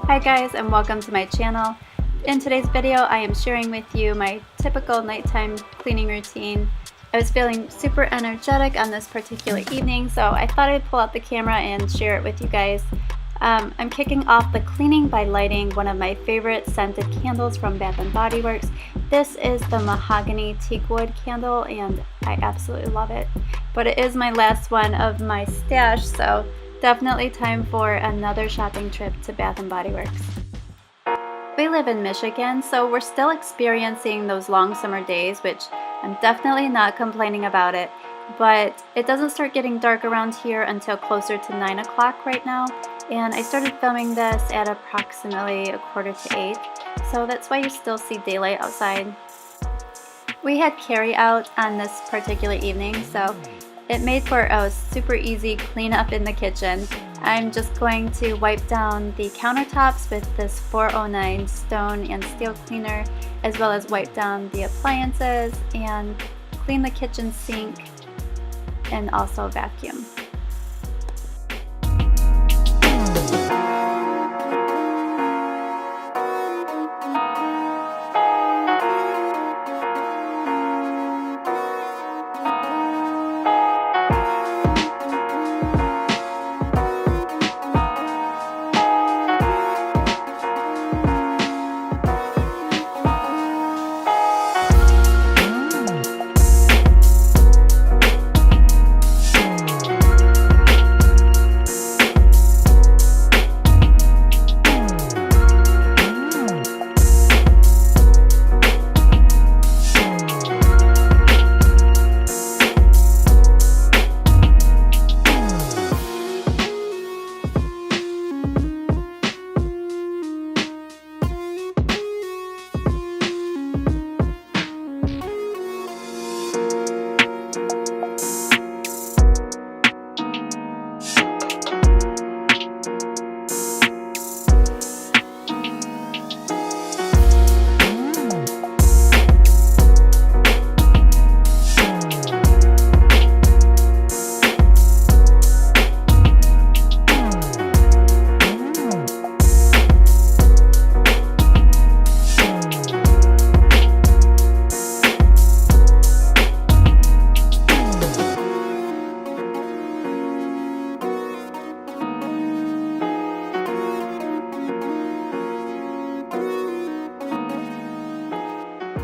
Hi guys, and welcome to my channel. In today's video I am sharing with you my typical nighttime cleaning routine. I was feeling super energetic on this particular evening, so I thought I'd pull out the camera and share it with you guys. I'm kicking off the cleaning by lighting one of my favorite scented candles from Bath & Body Works. This is the Mahogany Teakwood candle and I absolutely love it. But it is my last one of my stash, so definitely time for another shopping trip to Bath & Body Works. We live in Michigan, so we're still experiencing those long summer days, which I'm definitely not complaining about it. But it doesn't start getting dark around here until closer to 9 o'clock right now. And I started filming this at approximately 7:45, so that's why you still see daylight outside. We had carry out on this particular evening, so it made for a super easy cleanup in the kitchen. I'm just going to wipe down the countertops with this 409 stone and steel cleaner, as well as wipe down the appliances and clean the kitchen sink and also vacuum.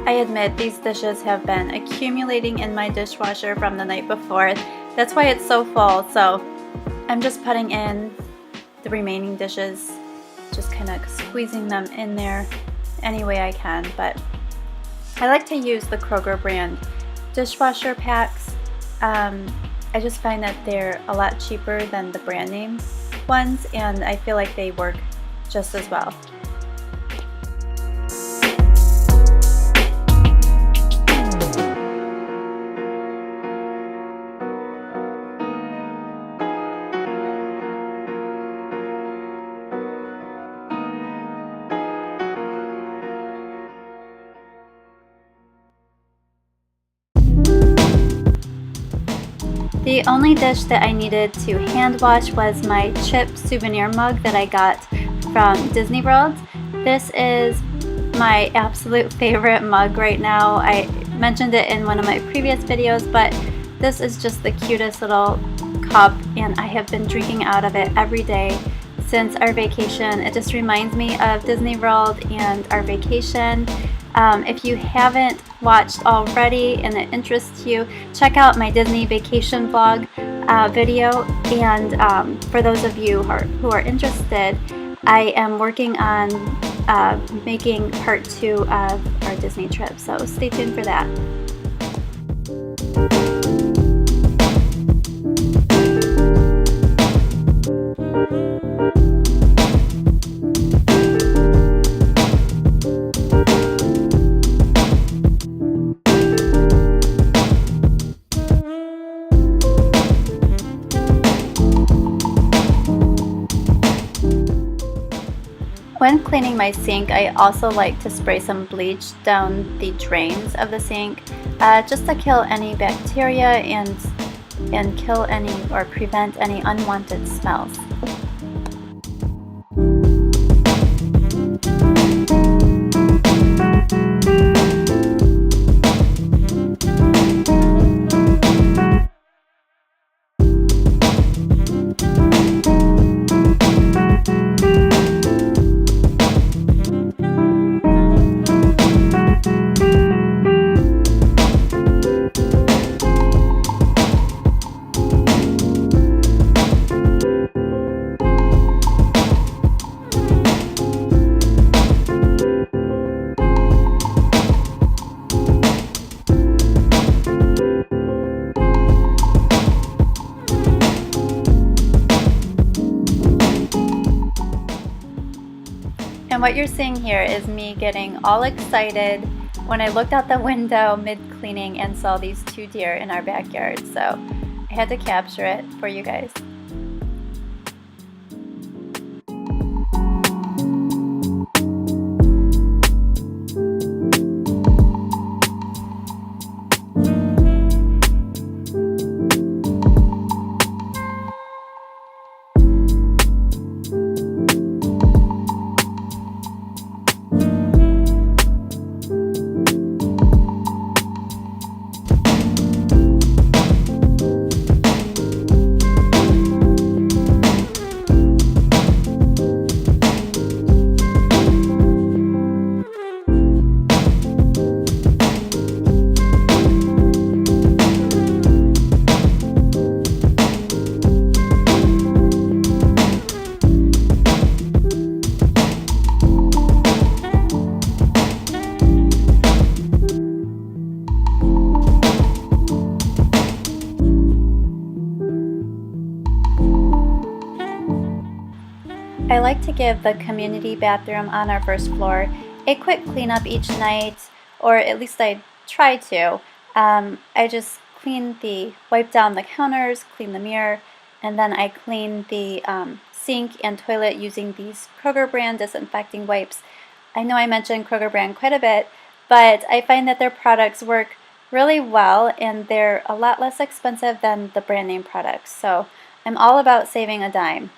I admit these dishes have been accumulating in my dishwasher from the night before. That's why it's so full, so I'm just putting in the remaining dishes, just kind of squeezing them in there any way I can. But I like to use the Kroger brand dishwasher packs. I just find that they're a lot cheaper than the brand name ones, and I feel like they work just as well. The only dish that I needed to hand wash was my chip souvenir mug that I got from Disney World. This is my absolute favorite mug right now. I mentioned it in one of my previous videos, but this is just the cutest little cup and I have been drinking out of it every day since our vacation. It just reminds me of Disney World and our vacation. If you haven't watched already and it interests you, check out my Disney vacation vlog video. And for those of you who are interested, I am working on making part 2 of our Disney trip, so stay tuned for that. When cleaning my sink, I also like to spray some bleach down the drains of the sink just to kill any bacteria and kill any or prevent any unwanted smells. And what you're seeing here is me getting all excited when I looked out the window mid-cleaning and saw these 2 deer in our backyard. So I had to capture it for you guys. I like to give the community bathroom on our first floor a quick cleanup each night, or at least I try to. I just wipe down the counters, clean the mirror, and then I clean the sink and toilet using these Kroger brand disinfecting wipes. I know I mentioned Kroger brand quite a bit, but I find that their products work really well and they're a lot less expensive than the brand name products. So I'm all about saving a dime.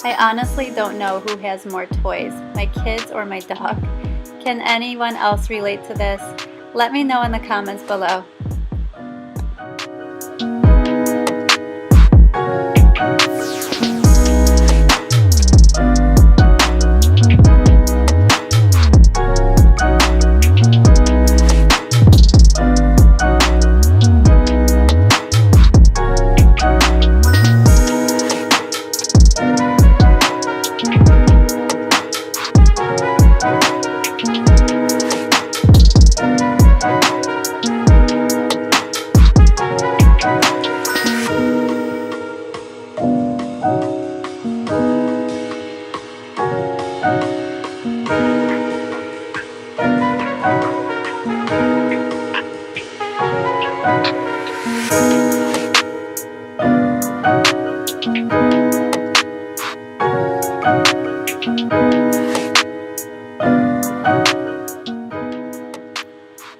I honestly don't know who has more toys, my kids or my dog. Can anyone else relate to this? Let me know in the comments below.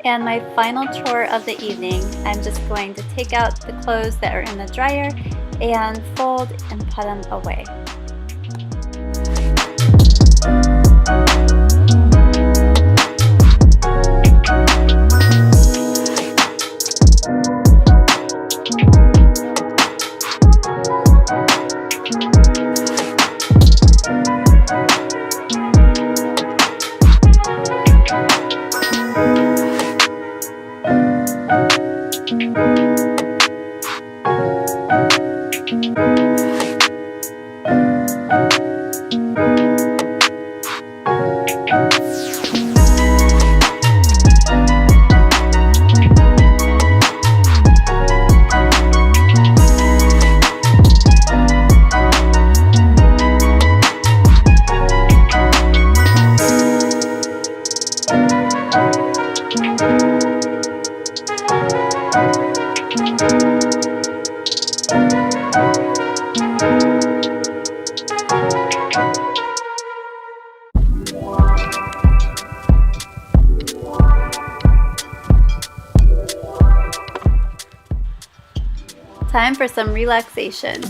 And my final chore of the evening, I'm just going to take out the clothes that are in the dryer and fold and put them away. Time for some relaxation.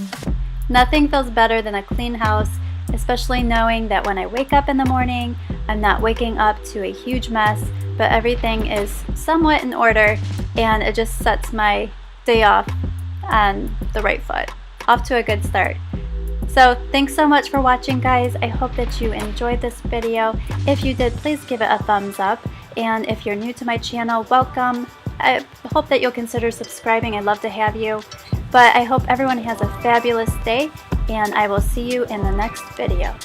Nothing feels better than a clean house, especially knowing that when I wake up in the morning, I'm not waking up to a huge mess, but everything is somewhat in order, and it just sets my day off on the right foot, off to a good start. So thanks so much for watching, guys. I hope that you enjoyed this video. If you did, please give it a thumbs up, and if you're new to my channel, welcome. I hope that you'll consider subscribing. I'd love to have you. But I hope everyone has a fabulous day, and I will see you in the next video.